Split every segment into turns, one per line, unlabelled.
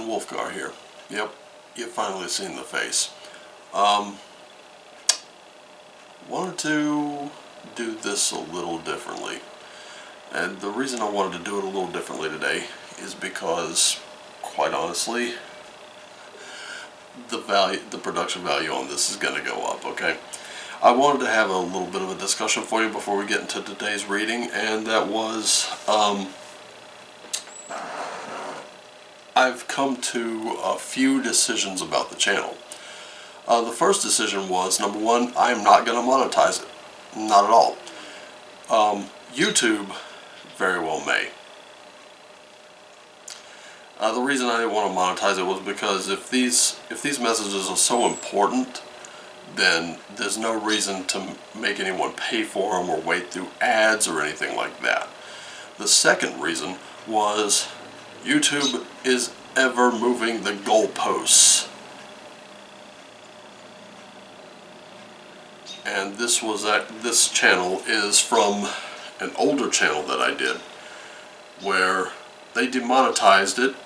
Captain Wolfgar here. Yep, you've finally seen the face. Wanted to do this a little differently. And the reason I wanted to do it a little differently today is because, quite honestly, the production value on this is going to go up, okay? I wanted to have a little bit of a discussion for you before we get into today's reading, and that was, I've come to a few decisions about the channel. The first decision was, number one, I am not going to monetize it. Not at all. YouTube very well may. The reason I didn't want to monetize it was because if these messages are so important, then there's no reason to make anyone pay for them or wait through ads or anything like that. The second reason was YouTube is ever moving the goalposts. And this channel is from an older channel that I did, where they demonetized it,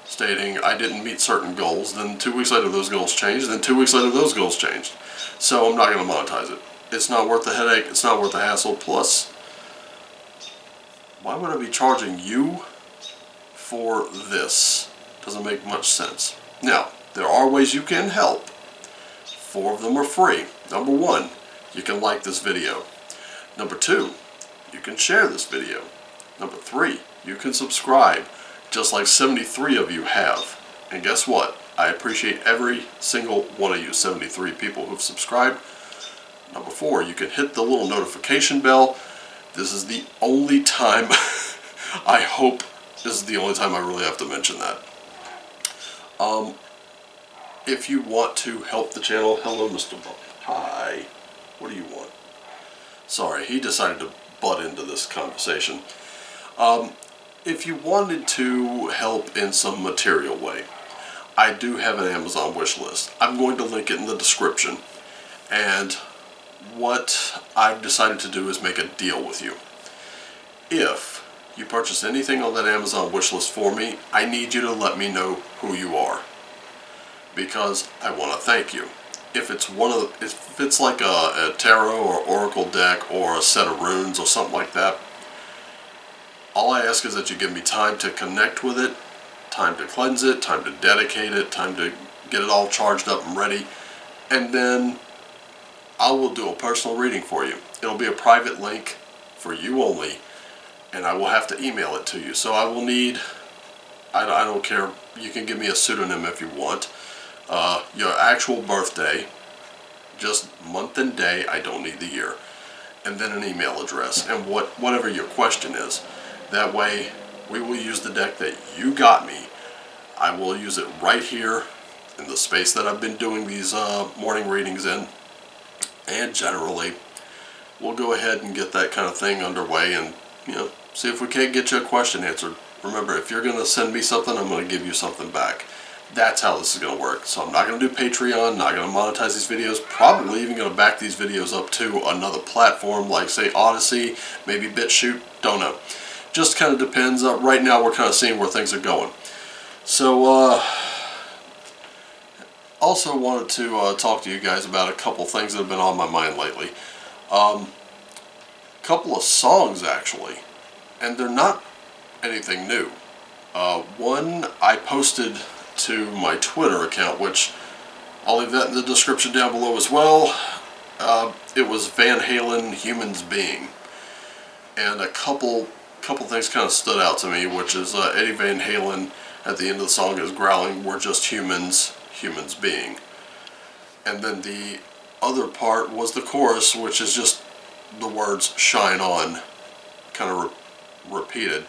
stating I didn't meet certain goals. Then 2 weeks later those goals changed, then 2 weeks later those goals changed. So I'm not going to monetize it. It's not worth the headache, it's not worth the hassle. Plus, why would I be charging you for this? Doesn't make much sense. Now, there are ways you can help. 4 of them are free. Number 1, you can like this video. Number 2, you can share this video. Number 3, you can subscribe, just like 73 of you have. And guess what? I appreciate every single one of you, 73 people who've subscribed. Number 4, you can hit the little notification bell. This is the only time, I hope this is the only time I really have to mention that. If you want to help the channel, hello Mr. Buck. Hi. What do you want? Sorry, he decided to butt into this conversation. If you wanted to help in some material way, I do have an Amazon wish list. I'm going to link it in the description. And what I've decided to do is make a deal with you. If you purchase anything on that Amazon wish list for me, I need you to let me know who you are, because I want to thank you. If it's like a tarot or oracle deck or a set of runes or something like that, all I ask is that you give me time to connect with it, time to cleanse it, time to dedicate it, time to get it all charged up and ready, and then I will do a personal reading for you. It'll be a private link for you only, and I will have to email it to you. So I will need, I don't care, you can give me a pseudonym if you want, your actual birthday, just month and day, I don't need the year, and then an email address, and whatever your question is. That way, we will use the deck that you got me. I will use it right here in the space that I've been doing these morning readings in, and generally, we'll go ahead and get that kind of thing underway and, see if we can't get you a question answered. Remember, if you're going to send me something, I'm going to give you something back. That's how this is going to work. So I'm not going to do Patreon, not going to monetize these videos, probably even going to back these videos up to another platform like, say, Odyssey, maybe BitChute, don't know. Just kind of depends. Right now we're kind of seeing where things are going. So, also wanted to talk to you guys about a couple things that have been on my mind lately. Couple of songs, actually, and they're not anything new. One I posted to my Twitter account, which I'll leave that in the description down below as well. It was Van Halen, Humans Being, and a couple things kind of stood out to me, which is Eddie Van Halen at the end of the song is growling, "We're just humans, humans being." And then the other part was the chorus, which is just the words "shine on" kind of repeated.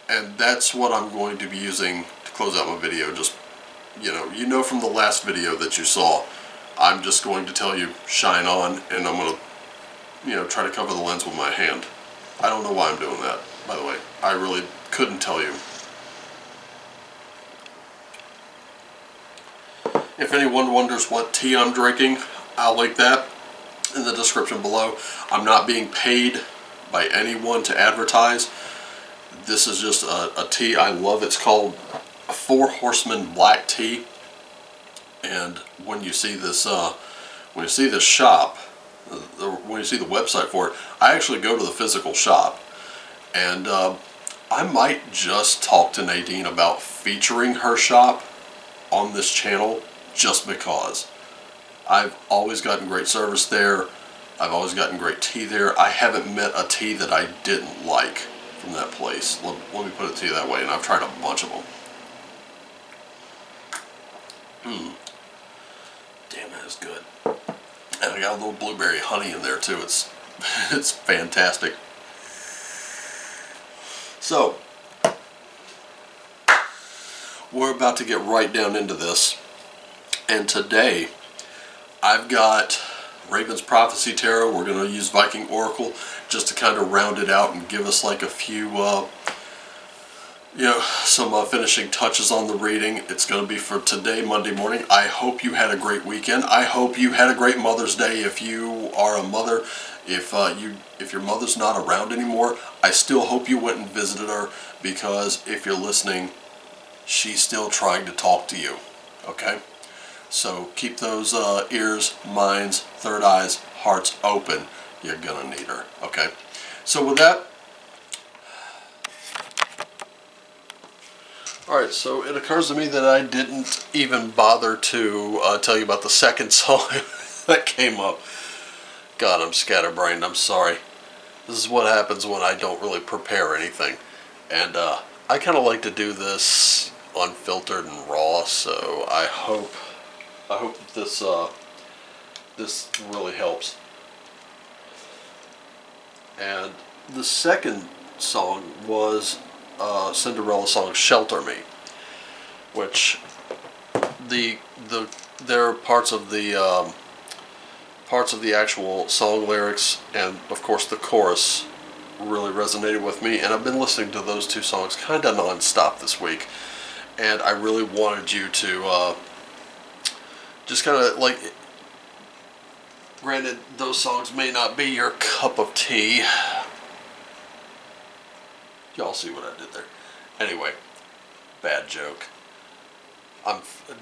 And that's what I'm going to be using to close out my video. Just, you know from the last video that you saw, I'm just going to tell you "shine on," and I'm going to, try to cover the lens with my hand. I don't know why I'm doing that, by the way. I really couldn't tell you. If anyone wonders what tea I'm drinking, I'll link that in the description below. I'm not being paid by anyone to advertise. This is just a tea I love. It's called Four Horsemen black tea. And when you see this shop, when you see the website for it, I actually go to the physical shop, and I might just talk to Nadine about featuring her shop on this channel, just because I've always gotten great service there. I've always gotten great tea there. I haven't met a tea that I didn't like from that place. Let me put it to you that way, and I've tried a bunch of them. Damn, that is good. And I got a little blueberry honey in there too. It's it's fantastic. So, we're about to get right down into this. And today, I've got Raven's Prophecy Tarot. We're going to use Viking Oracle just to kind of round it out and give us like a few, some finishing touches on the reading. It's going to be for today, Monday morning. I hope you had a great weekend. I hope you had a great Mother's Day if you are a mother. If your mother's not around anymore, I still hope you went and visited her, because if you're listening, she's still trying to talk to you. Okay? So keep those ears, minds, third eyes, hearts open. You're gonna need her. Okay? So with that, alright, so it occurs to me that I didn't even bother to tell you about the second song that came up. God, I'm scatterbrained. I'm sorry. This is what happens when I don't really prepare anything. And I kind of like to do this unfiltered and raw, so I hope that this really helps. And the second song was Cinderella song "Shelter Me," which there are parts of the actual song lyrics and of course the chorus really resonated with me, and I've been listening to those two songs kind of non-stop this week, and I really wanted you to just kind of like, granted those songs may not be your cup of tea. Y'all see what I did there. Anyway, bad joke.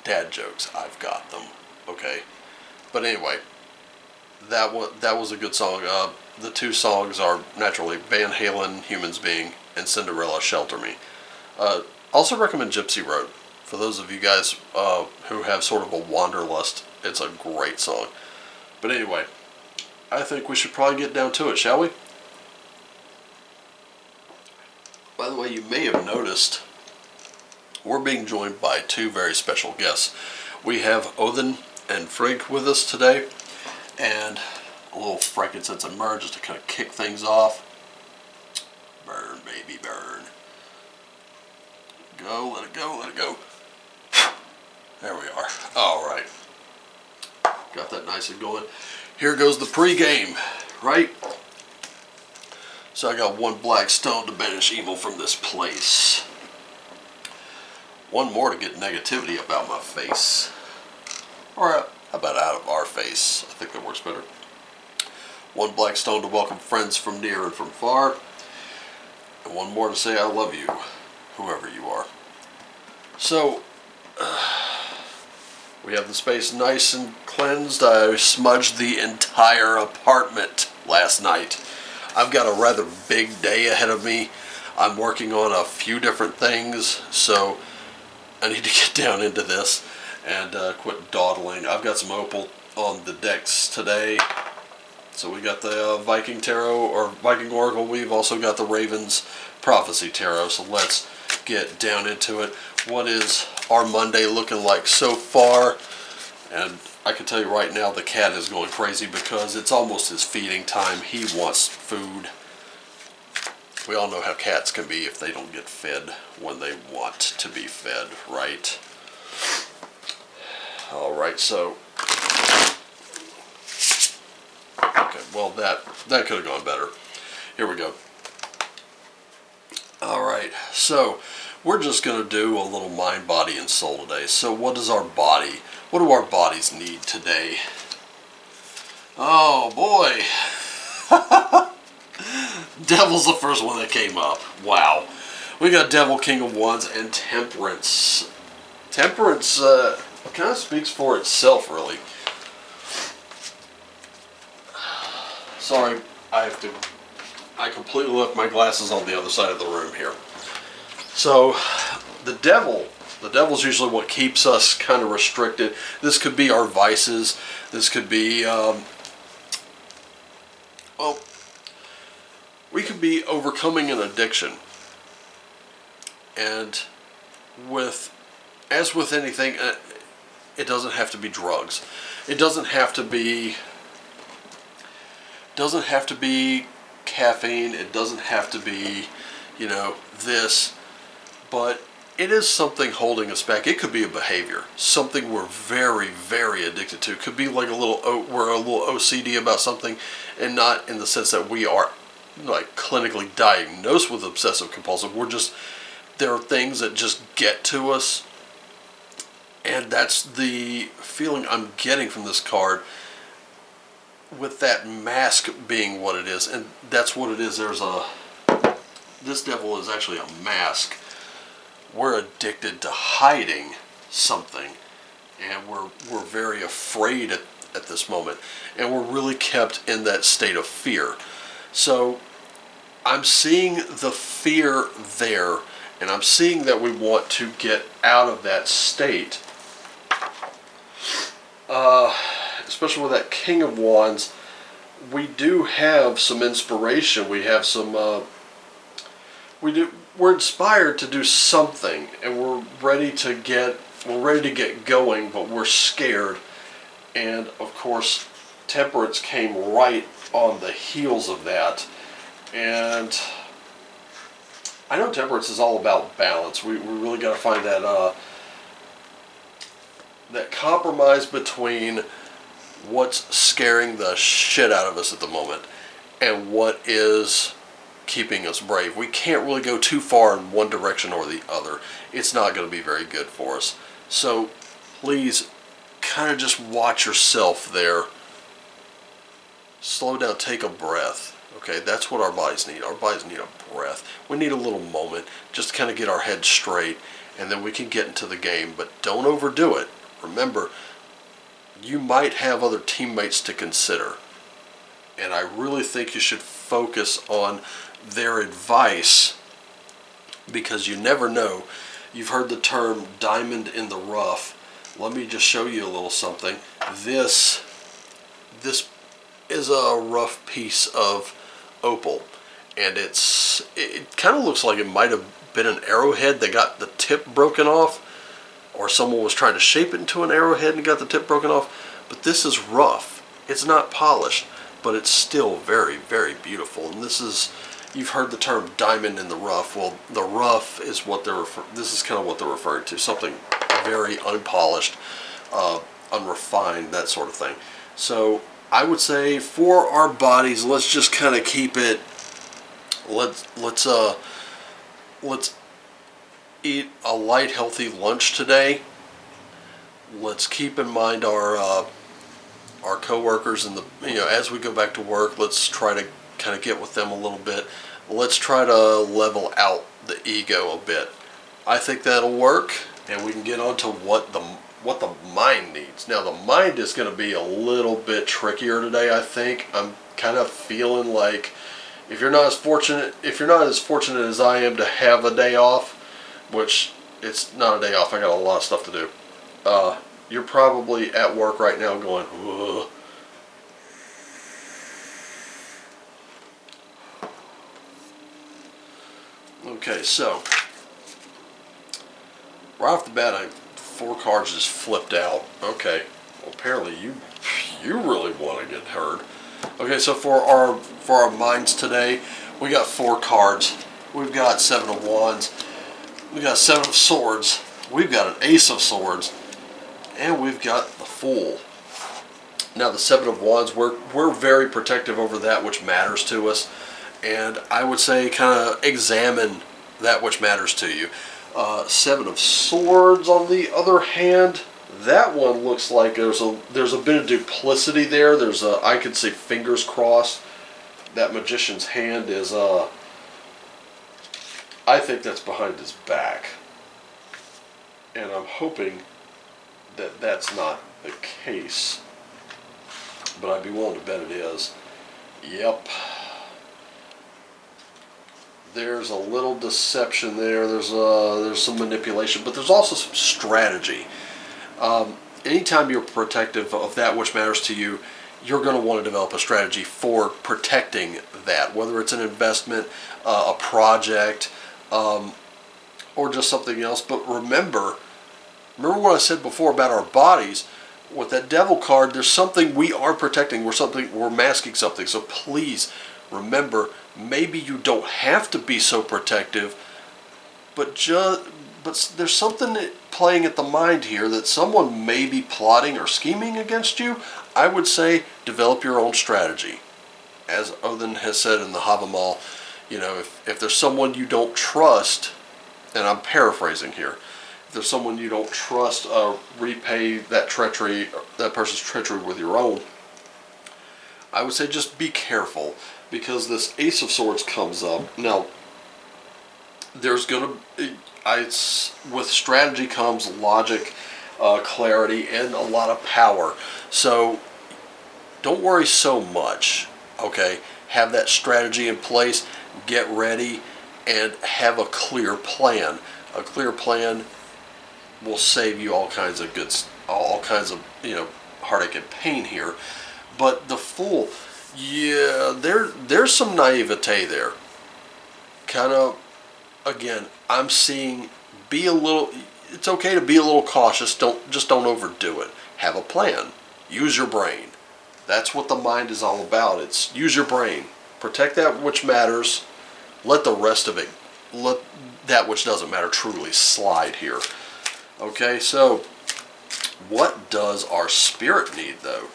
Dad jokes, I've got them. Okay? But anyway, that was a good song. The two songs are naturally Van Halen, Humans Being, and Cinderella, Shelter Me. Also recommend Gypsy Road. For those of you guys who have sort of a wanderlust, it's a great song. But anyway, I think we should probably get down to it, shall we? By the way, you may have noticed we're being joined by two very special guests. We have Odin and Frigg with us today, and a little frankincense and myrrh just to kind of kick things off. Burn, baby, burn. Go, let it go, let it go. There we are. Alright. Got that nice and going. Here goes the pregame, right? So I got one black stone to banish evil from this place. One more to get negativity about my face. Or how about out of our face? I think that works better. One black stone to welcome friends from near and from far. And one more to say I love you, whoever you are. So, we have the space nice and cleansed. I smudged the entire apartment last night. I've got a rather big day ahead of me. I'm working on a few different things, so I need to get down into this and quit dawdling. I've got some opal on the decks today. So we got the Viking Tarot, or Viking Oracle. We've also got the Raven's Prophecy Tarot. So let's get down into it. What is our Monday looking like so far? And I can tell you right now, the cat is going crazy because it's almost his feeding time. He wants food. We all know how cats can be if they don't get fed when they want to be fed, right? Alright, so... Okay, well that could have gone better. Here we go. Alright, so we're just going to do a little mind, body, and soul today. So what do our bodies need today? Oh boy. Devil's the first one that came up. Wow. We got Devil, King of Wands, and Temperance. Temperance kind of speaks for itself, really. Sorry, I completely left my glasses on the other side of the room here. So, the devil's usually what keeps us kind of restricted. This could be our vices. This could be, well, we could be overcoming an addiction. And as with anything, it doesn't have to be drugs. It doesn't have to be caffeine. It doesn't have to be, this. But it is something holding us back. It could be a behavior, something we're very, very addicted to. It could be like we're a little OCD about something, and not in the sense that we are like clinically diagnosed with obsessive compulsive. There are things that just get to us, and that's the feeling I'm getting from this card, with that mask being what it is. And that's what it is. This devil is actually a mask. We're addicted to hiding something, and we're very afraid at this moment, and we're really kept in that state of fear. So I'm seeing the fear there, and I'm seeing that we want to get out of that state, especially with that King of Wands. We do have some inspiration. We have some we're inspired to do something, and we're ready to get going, but we're scared. And of course, Temperance came right on the heels of that. And I know Temperance is all about balance. We really got to find that compromise between what's scaring the shit out of us at the moment and what is keeping us brave. We can't really go too far in one direction or the other. It's not going to be very good for us. So please kind of just watch yourself there. Slow down, take a breath. Okay, that's what our bodies need. Our bodies need a breath. We need a little moment just to kind of get our head straight, and then we can get into the game. But don't overdo it. Remember, you might have other teammates to consider, and I really think you should focus on their advice, because you never know. You've heard the term diamond in the rough. Let me just show you a little something. This is a rough piece of opal, and it kind of looks like it might have been an arrowhead that got the tip broken off, or someone was trying to shape it into an arrowhead and got the tip broken off. But this is rough. It's not polished, but it's still very, very beautiful. And you've heard the term diamond in the rough. Well, the rough is this is kind of what they're referring to. Something very unpolished, unrefined, that sort of thing. So I would say for our bodies, let's just kind of keep it. Let's eat a light, healthy lunch today. Let's keep in mind our coworkers, and as we go back to work, let's try to kind of get with them a little bit. Let's try to level out the ego a bit. I think that'll work, and we can get on to what the mind needs. Now, the mind is going to be a little bit trickier today, I think. I'm kind of feeling like if you're not as fortunate as I am to have a day off, which it's not a day off, I got a lot of stuff to do. You're probably at work right now going, ugh. Okay, so right off the bat, 4 cards just flipped out. Okay, well, apparently you really want to get heard. Okay, so for our minds today, we got 4 cards. We've got 7 of Wands. We got 7 of Swords. We've got an Ace of Swords, and we've got the Fool. Now, the 7 of Wands, we're very protective over that which matters to us, and I would say kind of examine that which matters to you. 7 of Swords, on the other hand, that one looks like there's a bit of duplicity there. I could say fingers crossed. That Magician's hand is I think that's behind his back. And I'm hoping that that's not the case. But I'd be willing to bet it is. Yep. There's a little deception there. There's some manipulation, but there's also some strategy. Anytime you're protective of that which matters to you, you're going to want to develop a strategy for protecting that, whether it's an investment, a project, or just something else. But remember what I said before about our bodies. With that devil card, there's something we are protecting. We're masking something. So please remember, maybe you don't have to be so protective, but there's something playing at the mind here that someone may be plotting or scheming against you. I would say develop your own strategy. As Odin has said in the Havamal, if there's someone you don't trust, and I'm paraphrasing here, if there's someone you don't trust, repay that person's treachery with your own. I would say just be careful, because this Ace of Swords comes up. Now, with strategy comes logic, clarity, and a lot of power. So don't worry so much, okay? Have that strategy in place, get ready, and have a clear plan. A clear plan will save you all kinds of heartache and pain here. But the Fool, yeah, there's some naivete there. Kind of, again, I'm seeing it's okay to be a little cautious. Don't overdo it. Have a plan. Use your brain. That's what the mind is all about. It's use your brain. Protect that which matters. Let the rest of it, let that which doesn't matter truly slide here. Okay, so what does our spirit need, though?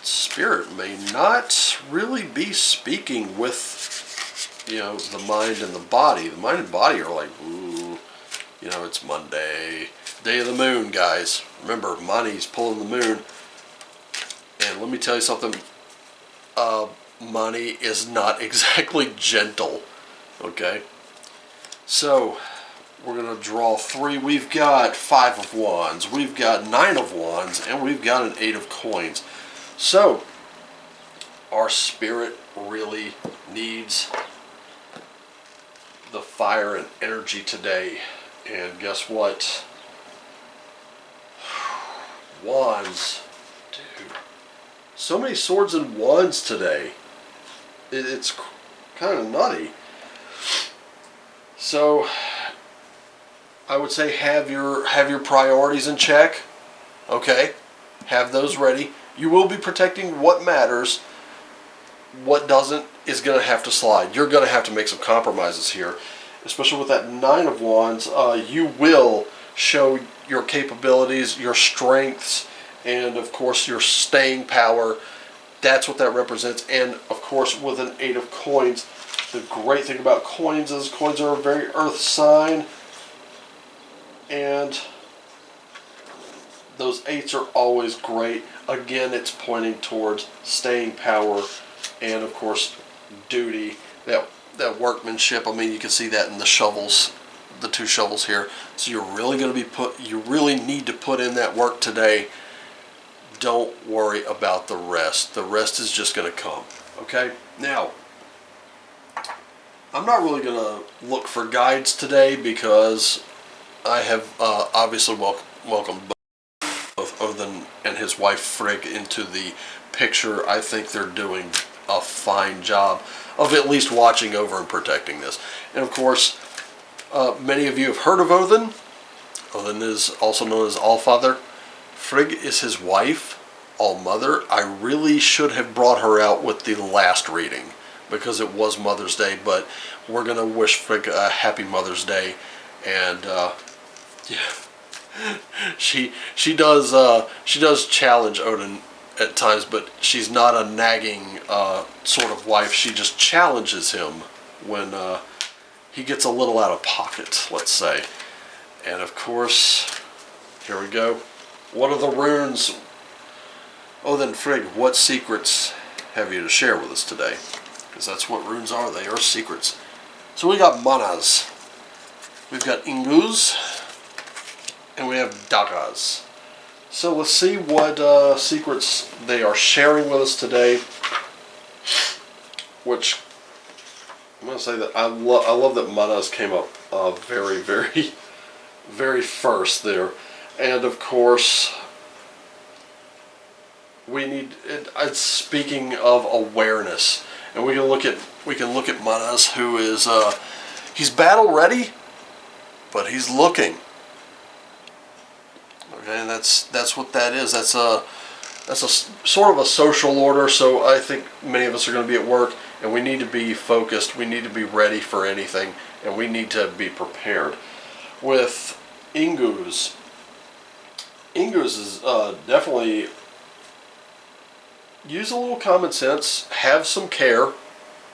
Spirit may not really be speaking with, the mind and the body. The mind and body are like, ooh, it's Monday, day of the moon, guys. Remember, Mani's pulling the moon. And let me tell you something, Mani is not exactly gentle, okay? So, we're going to draw 3. We've got 5 of Wands, we've got 9 of Wands, and we've got an 8 of Coins. So, our spirit really needs the fire and energy today. And guess what? Wands. Dude. So many swords and wands today. It's kind of nutty. So, I would say have your priorities in check. Okay? Have those ready. You will be protecting what matters. What doesn't is going to have to slide. You're going to have to make some compromises here. Especially with that 9 of Wands, you will show your capabilities, your strengths, and of course your staying power. That's what that represents. And of course with an 8 of Coins, the great thing about coins is coins are a very earth sign. And those 8s are always great. Again, it's pointing towards staying power and of course duty. That workmanship. I mean, you can see that in the shovels, the 2 shovels here. So you're really going to you really need to put in that work today. Don't worry about the rest. The rest is just going to come. Okay? Now, I'm not really going to look for guides today because I have obviously welcomed both Odin and his wife Frigg into the picture. I think they're doing a fine job of at least watching over and protecting this. And of course, many of you have heard of Odin. Odin is also known as Allfather. Frigg is his wife, Allmother. I really should have brought her out with the last reading because it was Mother's Day, but we're going to wish Frigg a happy Mother's Day. And yeah, she does challenge Odin at times, but she's not a nagging sort of wife. She just challenges him when he gets a little out of pocket, let's say. And of course, here we go. What are the runes? Oh, then Frigg, what secrets have you to share with us today? Because that's what runes are. They are secrets. So we got manas. we've got Ingus, and we have Dagas. So let's see what secrets they are sharing with us today. Which I'm going to say that I love that Manas came up very, very, very first there, and of course we need. It's speaking of awareness, and we can look at Manas, who is he's battle ready, but he's looking. Okay, and that's what that is. That's a sort of a social order. So I think many of us are going to be at work, and we need to be focused. We need to be ready for anything, and we need to be prepared. With Ingus is definitely use a little common sense. Have some care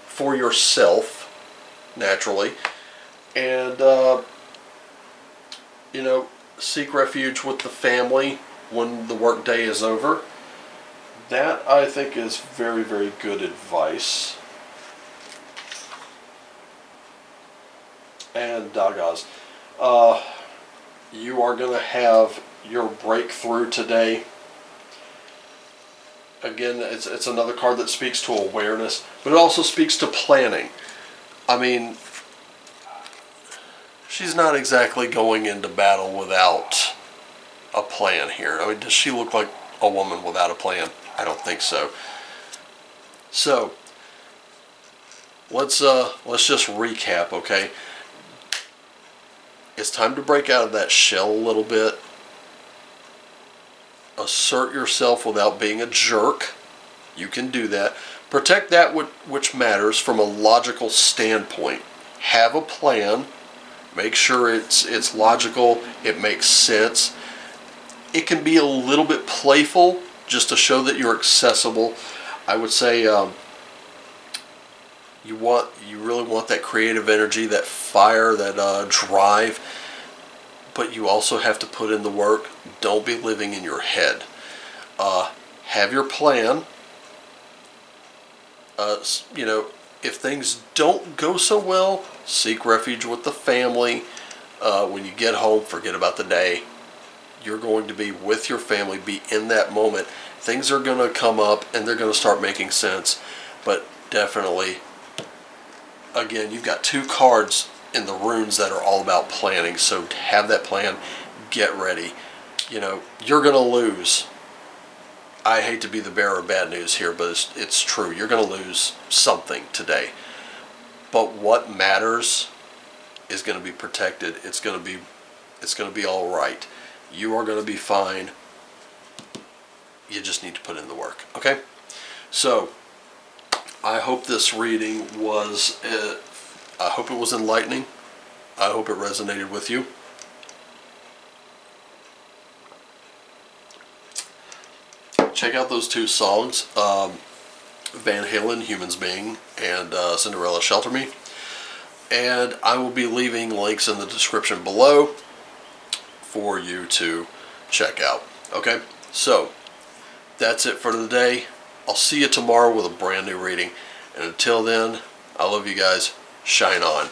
for yourself, naturally, and seek refuge with the family when the work day is over. That, I think, is very, very good advice. And Dagas, you are going to have your breakthrough today. Again, it's another card that speaks to awareness, but it also speaks to planning. I mean, she's not exactly going into battle without a plan here. I mean, does she look like a woman without a plan? I don't think so. So let's just recap, okay? It's time to break out of that shell a little bit. Assert yourself without being a jerk. You can do that. Protect that which matters from a logical standpoint. Have a plan. Make sure it's logical. It makes sense. It can be a little bit playful, just to show that you're accessible. I would say you really want that creative energy, that fire, that drive, but you also have to put in the work. Don't be living in your head. Have your plan. If things don't go so well, seek refuge with the family. When you get home, forget about the day. You're going to be with your family, be in that moment. Things are going to come up and they're going to start making sense. But definitely, again, you've got two cards in the runes that are all about planning. So have that plan, get ready. You're going to lose. I hate to be the bearer of bad news here, but it's true. You're going to lose something today. But what matters is going to be protected. It's going to be all right. You are going to be fine. You just need to put in the work. Okay? So, I hope this reading was, I hope it was enlightening. I hope it resonated with you. Check out those two songs, Van Halen, Humans Being, and Cinderella, Shelter Me. And I will be leaving links in the description below for you to check out. Okay? So, that's it for today. I'll see you tomorrow with a brand new reading. And until then, I love you guys. Shine on.